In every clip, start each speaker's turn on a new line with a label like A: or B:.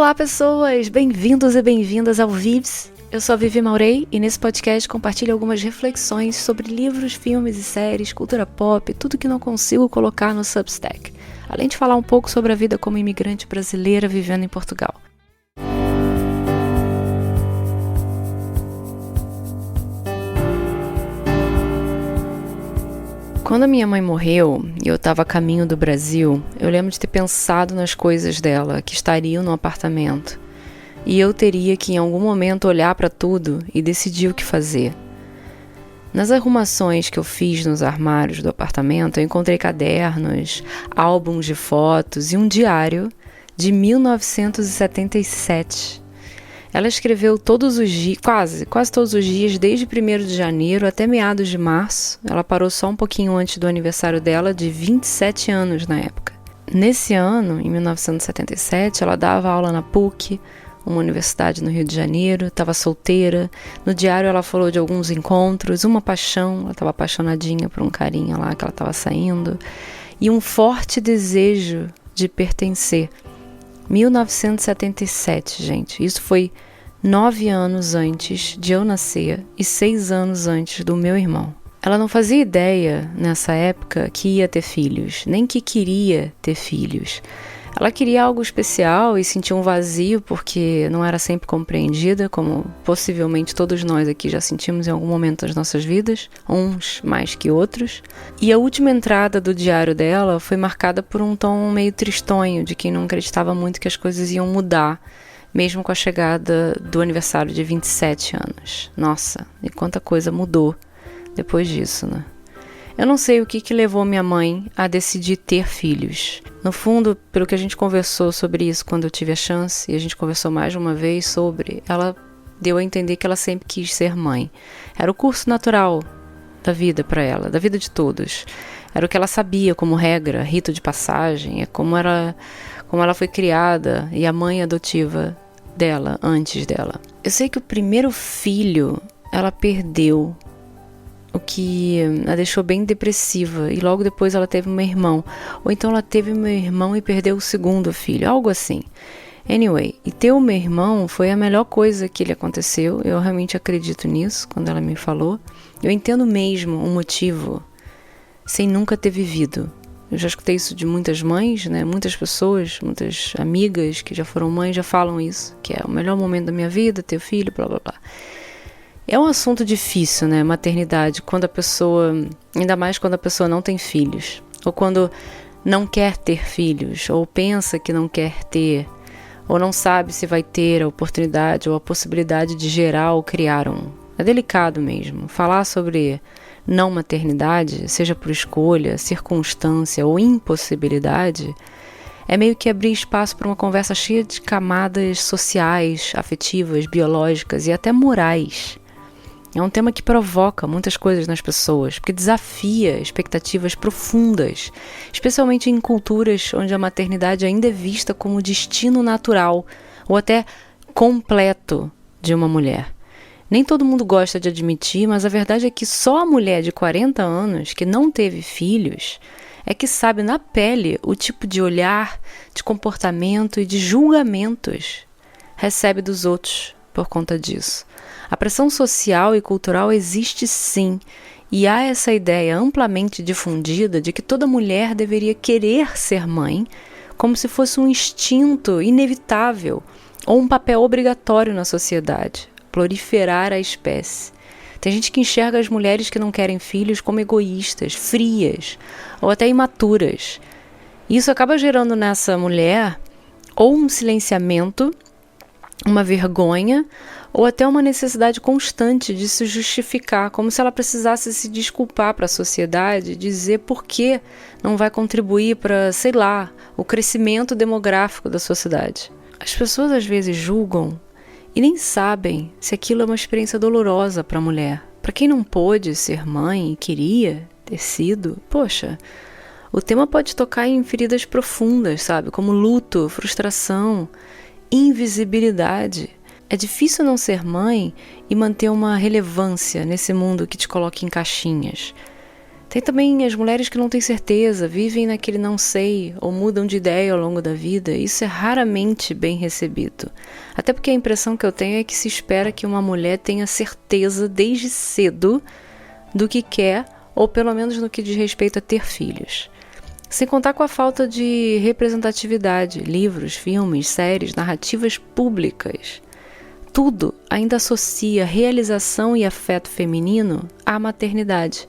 A: Olá pessoas, bem-vindos e bem-vindas ao Vives. Eu sou a Vivi Maurei e nesse podcast compartilho algumas reflexões sobre livros, filmes e séries, cultura pop, tudo que não consigo colocar no Substack. Além de falar um pouco sobre a vida como imigrante brasileira vivendo em Portugal. Quando a minha mãe morreu e eu estava a caminho do Brasil, eu lembro de ter pensado nas coisas dela que estariam no apartamento. E eu teria que em algum momento olhar para tudo e decidir o que fazer. Nas arrumações que eu fiz nos armários do apartamento, eu encontrei cadernos, álbuns de fotos e um diário de 1977. Ela escreveu todos os dias, quase todos os dias, desde 1º de janeiro até meados de março. Ela parou só um pouquinho antes do aniversário dela, de 27 anos na época. Nesse ano, em 1977, ela dava aula na PUC, uma universidade no Rio de Janeiro, estava solteira. No diário ela falou de alguns encontros, uma paixão, ela estava apaixonadinha por um carinha lá que ela estava saindo, e um forte desejo de pertencer. 1977, gente, isso foi 9 anos antes de eu nascer e 6 anos antes do meu irmão. Ela não fazia ideia, nessa época, que ia ter filhos, nem que queria ter filhos. Ela queria algo especial e sentia um vazio porque não era sempre compreendida, como possivelmente todos nós aqui já sentimos em algum momento das nossas vidas, uns mais que outros. E a última entrada do diário dela foi marcada por um tom meio tristonho, de quem não acreditava muito que as coisas iam mudar, mesmo com a chegada do aniversário de 27 anos. Nossa, e quanta coisa mudou depois disso, né? Eu não sei o que levou minha mãe a decidir ter filhos. No fundo, pelo que a gente conversou sobre isso quando eu tive a chance, e a gente conversou mais de uma vez sobre, ela deu a entender que ela sempre quis ser mãe. Era o curso natural da vida para ela, da vida de todos. Era o que ela sabia como regra, rito de passagem, é como ela foi criada e a mãe adotiva dela, antes dela. Eu sei que o primeiro filho ela perdeu, o que a deixou bem depressiva, e logo depois ela teve um irmão, ou então ela teve um irmão e perdeu o segundo filho, algo assim. Anyway, e ter o meu irmão foi a melhor coisa que lhe aconteceu, eu realmente acredito nisso, quando ela me falou. Eu entendo mesmo o motivo, sem nunca ter vivido. Eu já escutei isso de muitas mães, né? Muitas pessoas, muitas amigas que já foram mães já falam isso, que é o melhor momento da minha vida, ter filho, blá blá blá. É um assunto difícil, né, maternidade, quando a pessoa, ainda mais quando a pessoa não tem filhos, ou quando não quer ter filhos, ou pensa que não quer ter, ou não sabe se vai ter a oportunidade ou a possibilidade de gerar ou criar um. É delicado mesmo. Falar sobre não maternidade, seja por escolha, circunstância ou impossibilidade, é meio que abrir espaço para uma conversa cheia de camadas sociais, afetivas, biológicas e até morais. É um tema que provoca muitas coisas nas pessoas, porque desafia expectativas profundas, especialmente em culturas onde a maternidade ainda é vista como destino natural ou até completo de uma mulher. Nem todo mundo gosta de admitir, mas a verdade é que só a mulher de 40 anos que não teve filhos é que sabe na pele o tipo de olhar, de comportamento e de julgamentos recebe dos outros por conta disso. A pressão social e cultural existe sim, e há essa ideia amplamente difundida de que toda mulher deveria querer ser mãe, como se fosse um instinto inevitável ou um papel obrigatório na sociedade, proliferar a espécie. Tem gente que enxerga as mulheres que não querem filhos como egoístas, frias ou até imaturas. Isso acaba gerando nessa mulher ou um silenciamento, uma vergonha, ou até uma necessidade constante de se justificar, como se ela precisasse se desculpar para a sociedade, dizer por que não vai contribuir para, sei lá, o crescimento demográfico da sociedade. As pessoas às vezes julgam e nem sabem se aquilo é uma experiência dolorosa para a mulher. Para quem não pôde ser mãe e queria ter sido, poxa, o tema pode tocar em feridas profundas, sabe? Como luto, frustração, invisibilidade. É difícil não ser mãe e manter uma relevância nesse mundo que te coloca em caixinhas. Tem também as mulheres que não têm certeza, vivem naquele não sei ou mudam de ideia ao longo da vida. Isso é raramente bem recebido. Até porque a impressão que eu tenho é que se espera que uma mulher tenha certeza desde cedo do que quer, ou pelo menos no que diz respeito a ter filhos. Sem contar com a falta de representatividade, livros, filmes, séries, narrativas públicas. Tudo ainda associa realização e afeto feminino à maternidade.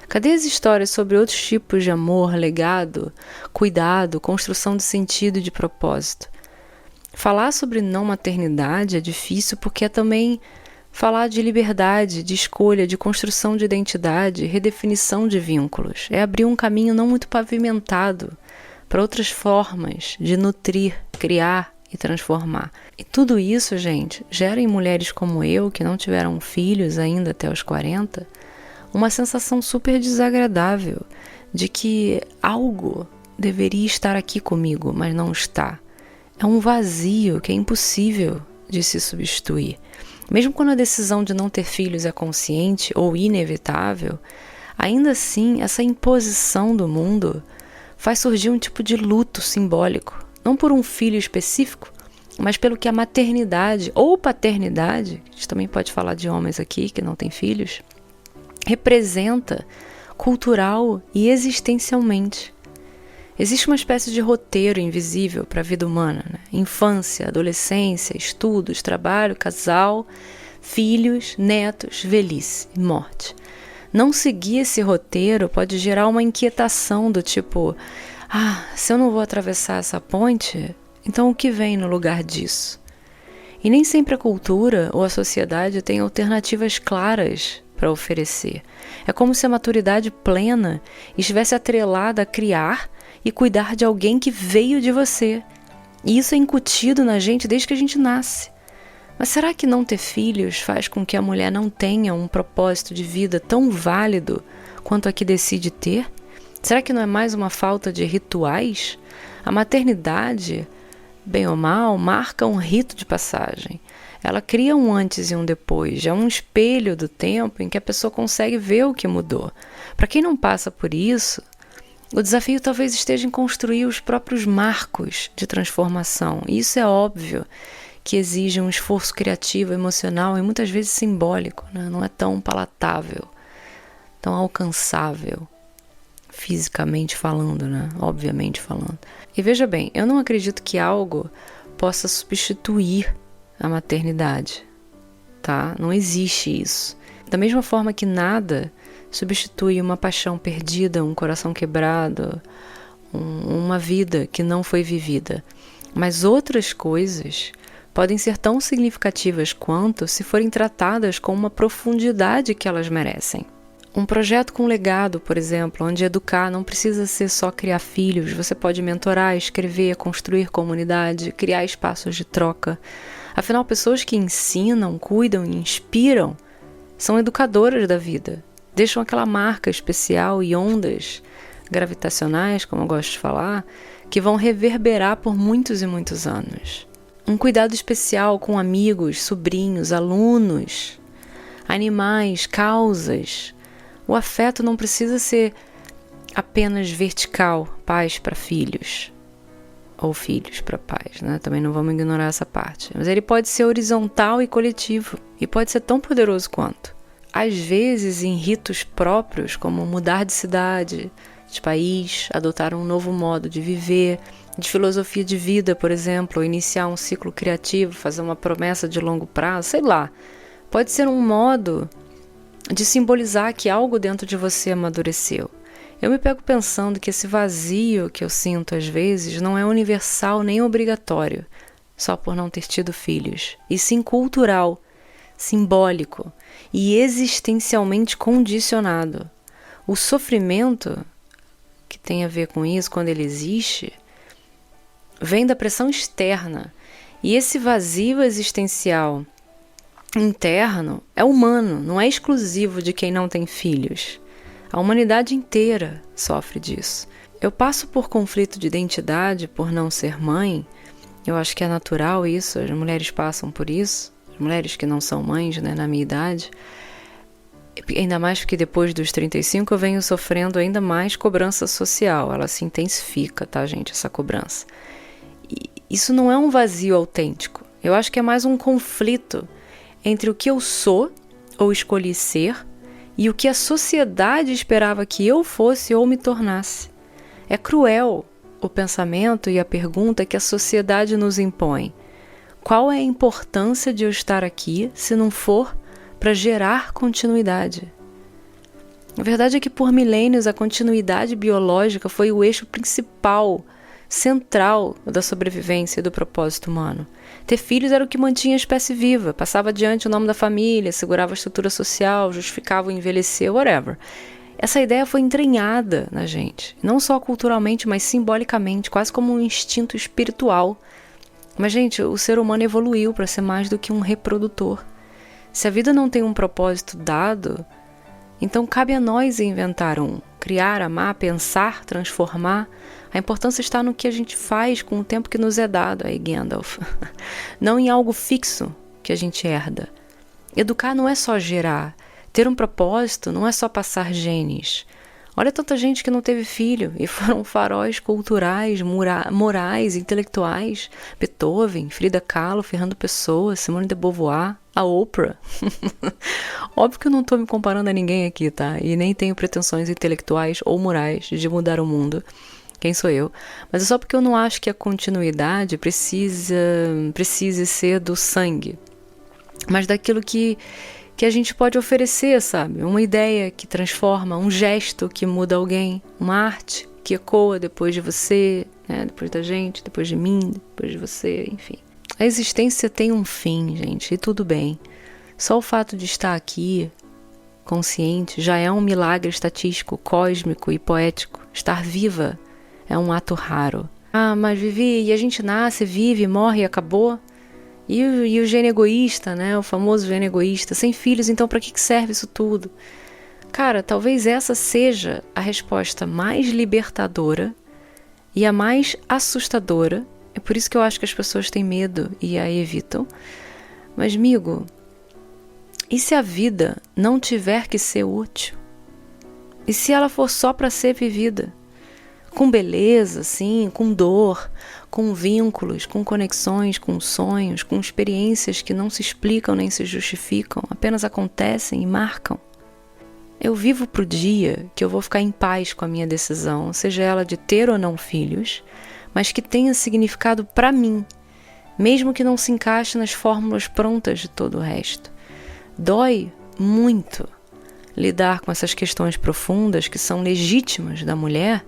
A: Cadê as histórias sobre outros tipos de amor, legado, cuidado, construção de sentido e de propósito? Falar sobre não maternidade é difícil porque é também falar de liberdade, de escolha, de construção de identidade, redefinição de vínculos. É abrir um caminho não muito pavimentado para outras formas de nutrir, criar e transformar. E tudo isso, gente, gera em mulheres como eu, que não tiveram filhos ainda até os 40, uma sensação super desagradável de que algo deveria estar aqui comigo, mas não está. É um vazio que é impossível de se substituir. Mesmo quando a decisão de não ter filhos é consciente ou inevitável, ainda assim essa imposição do mundo faz surgir um tipo de luto simbólico, não por um filho específico, mas pelo que a maternidade ou paternidade, a gente também pode falar de homens aqui que não têm filhos, representa cultural e existencialmente. Existe uma espécie de roteiro invisível para a vida humana, né? Infância, adolescência, estudos, trabalho, casal, filhos, netos, velhice e morte. Não seguir esse roteiro pode gerar uma inquietação do tipo: se eu não vou atravessar essa ponte, então o que vem no lugar disso? E nem sempre a cultura ou a sociedade tem alternativas claras para oferecer. É como se a maturidade plena estivesse atrelada a criar e cuidar de alguém que veio de você. E isso é incutido na gente desde que a gente nasce. Mas será que não ter filhos faz com que a mulher não tenha um propósito de vida tão válido quanto a que decide ter? Será que não é mais uma falta de rituais? A maternidade, bem ou mal, marca um rito de passagem. Ela cria um antes e um depois, é um espelho do tempo em que a pessoa consegue ver o que mudou. Para quem não passa por isso, o desafio talvez esteja em construir os próprios marcos de transformação. E isso é óbvio que exige um esforço criativo, emocional e muitas vezes simbólico, né? Não é tão palatável, tão alcançável, fisicamente falando, né? Obviamente falando. E veja bem, eu não acredito que algo possa substituir a maternidade, tá? Não existe isso. Da mesma forma que nada substitui uma paixão perdida, um coração quebrado, uma vida que não foi vivida. Mas outras coisas podem ser tão significativas quanto se forem tratadas com uma profundidade que elas merecem. Um projeto com legado, por exemplo, onde educar não precisa ser só criar filhos, você pode mentorar, escrever, construir comunidade, criar espaços de troca. Afinal, pessoas que ensinam, cuidam e inspiram são educadoras da vida. Deixam aquela marca especial e ondas gravitacionais, como eu gosto de falar, que vão reverberar por muitos e muitos anos. Um cuidado especial com amigos, sobrinhos, alunos, animais, causas. O afeto não precisa ser apenas vertical, pais para filhos, ou filhos para pais, né? Também não vamos ignorar essa parte. Mas ele pode ser horizontal e coletivo, e pode ser tão poderoso quanto. Às vezes, em ritos próprios, como mudar de cidade, de país, adotar um novo modo de viver, de filosofia de vida, por exemplo, ou iniciar um ciclo criativo, fazer uma promessa de longo prazo, sei lá. Pode ser um modo de simbolizar que algo dentro de você amadureceu. Eu me pego pensando que esse vazio que eu sinto às vezes não é universal nem obrigatório, só por não ter tido filhos, e sim cultural, simbólico e existencialmente condicionado. O sofrimento que tem a ver com isso, quando ele existe, vem da pressão externa, e esse vazio existencial interno é humano, não é exclusivo de quem não tem filhos. A humanidade inteira sofre disso. Eu passo por conflito de identidade por não ser mãe. Eu acho que é natural isso, as mulheres passam por isso, as mulheres que não são mães, né, na minha idade. Ainda mais porque depois dos 35 eu venho sofrendo ainda mais cobrança social. Ela se intensifica, tá, gente, essa cobrança. E isso não é um vazio autêntico. Eu acho que é mais um conflito entre o que eu sou ou escolhi ser e o que a sociedade esperava que eu fosse ou me tornasse. É cruel o pensamento e a pergunta que a sociedade nos impõe. Qual é a importância de eu estar aqui se não for para gerar continuidade? A verdade é que por milênios a continuidade biológica foi o eixo principal, central da sobrevivência e do propósito humano. Ter filhos era o que mantinha a espécie viva, passava adiante o nome da família, segurava a estrutura social, justificava o envelhecer, whatever. Essa ideia foi entranhada na gente, não só culturalmente, mas simbolicamente, quase como um instinto espiritual. Mas, gente, o ser humano evoluiu para ser mais do que um reprodutor. Se a vida não tem um propósito dado, então cabe a nós inventar um. Criar, amar, pensar, transformar. A importância está no que a gente faz com o tempo que nos é dado, aí Gandalf. Não em algo fixo que a gente herda. Educar não é só gerar. Ter um propósito não é só passar genes. Olha tanta gente que não teve filho e foram faróis culturais, morais, intelectuais. Beethoven, Frida Kahlo, Fernando Pessoa, Simone de Beauvoir, a Oprah. Óbvio que eu não estou me comparando a ninguém aqui, tá? E nem tenho pretensões intelectuais ou morais de mudar o mundo. Quem sou eu? Mas é só porque eu não acho que a continuidade precise ser do sangue, mas daquilo que a gente pode oferecer, sabe? Uma ideia que transforma, um gesto que muda alguém, uma arte que ecoa depois de você, né? Depois da gente, depois de mim, depois de você, enfim. A existência tem um fim, gente, e tudo bem. Só o fato de estar aqui, consciente, já é um milagre estatístico, cósmico e poético. Estar viva é um ato raro. Ah, mas Vivi, e a gente nasce, vive, morre e acabou? E o gene egoísta, né? O famoso gene egoísta. Sem filhos, então para que serve isso tudo? Cara, talvez essa seja a resposta mais libertadora e a mais assustadora. É por isso que eu acho que as pessoas têm medo e a evitam. Mas, amigo, e se a vida não tiver que ser útil? E se ela for só para ser vivida? Com beleza, sim, com dor, com vínculos, com conexões, com sonhos, com experiências que não se explicam nem se justificam, apenas acontecem e marcam. Eu vivo pro dia que eu vou ficar em paz com a minha decisão, seja ela de ter ou não filhos, mas que tenha significado para mim, mesmo que não se encaixe nas fórmulas prontas de todo o resto. Dói muito lidar com essas questões profundas que são legítimas da mulher,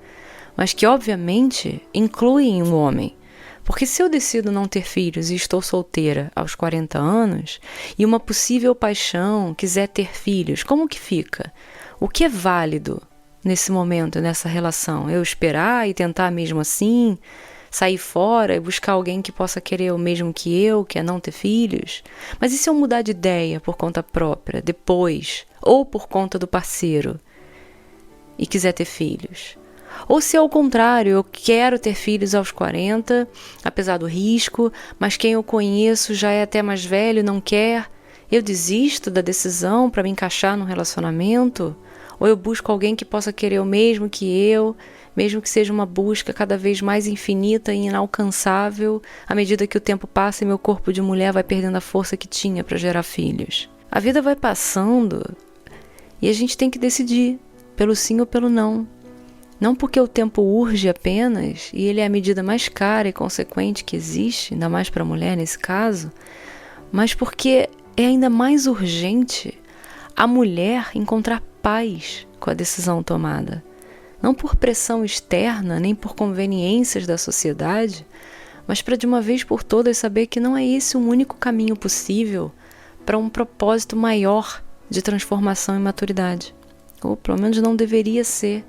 A: mas que obviamente incluem um homem. Porque se eu decido não ter filhos e estou solteira aos 40 anos, e uma possível paixão quiser ter filhos, como que fica? O que é válido nesse momento, nessa relação? Eu esperar e tentar mesmo assim, sair fora e buscar alguém que possa querer o mesmo que eu, que é não ter filhos? Mas e se eu mudar de ideia por conta própria, depois, ou por conta do parceiro, e quiser ter filhos? Ou se ao contrário, eu quero ter filhos aos 40, apesar do risco, mas quem eu conheço já é até mais velho e não quer, eu desisto da decisão para me encaixar num relacionamento? Ou eu busco alguém que possa querer o mesmo que eu, mesmo que seja uma busca cada vez mais infinita e inalcançável, à medida que o tempo passa e meu corpo de mulher vai perdendo a força que tinha para gerar filhos? A vida vai passando e a gente tem que decidir pelo sim ou pelo não. Não porque o tempo urge apenas, e ele é a medida mais cara e consequente que existe, ainda mais para a mulher nesse caso, mas porque é ainda mais urgente a mulher encontrar paz com a decisão tomada. Não por pressão externa, nem por conveniências da sociedade, mas para de uma vez por todas saber que não é esse o único caminho possível para um propósito maior de transformação e maturidade. Ou pelo menos não deveria ser.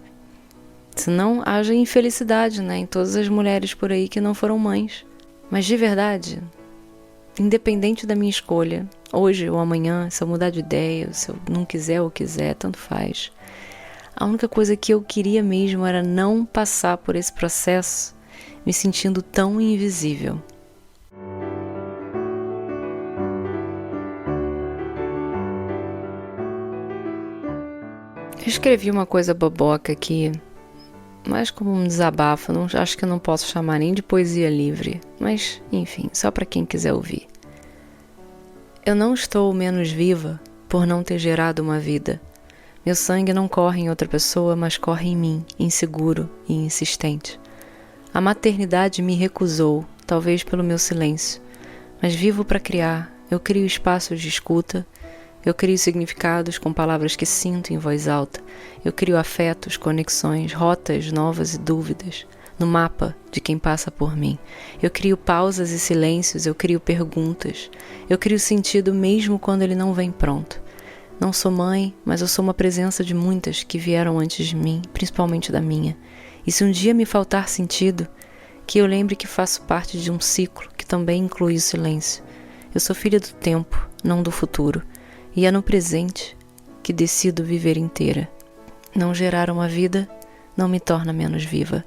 A: Senão haja infelicidade, né, em todas as mulheres por aí que não foram mães. Mas de verdade, independente da minha escolha, hoje ou amanhã, se eu mudar de ideia, se eu não quiser ou quiser, tanto faz. A única coisa que eu queria mesmo era não passar por esse processo me sentindo tão invisível. Escrevi uma coisa boboca aqui, mais como um desabafo, acho que eu não posso chamar nem de poesia livre, mas enfim, só para quem quiser ouvir. Eu não estou menos viva por não ter gerado uma vida. Meu sangue não corre em outra pessoa, mas corre em mim, inseguro e insistente. A maternidade me recusou, talvez pelo meu silêncio, mas vivo para criar. Eu crio espaços de escuta, eu crio significados com palavras que sinto em voz alta, eu crio afetos, conexões, rotas novas e dúvidas, no mapa de quem passa por mim. Eu crio pausas e silêncios, eu crio perguntas, eu crio sentido mesmo quando ele não vem pronto. Não sou mãe, mas eu sou uma presença de muitas que vieram antes de mim, principalmente da minha. E se um dia me faltar sentido, que eu lembre que faço parte de um ciclo que também inclui o silêncio. Eu sou filha do tempo, não do futuro. E é no presente que decido viver inteira. Não gerar uma vida não me torna menos viva.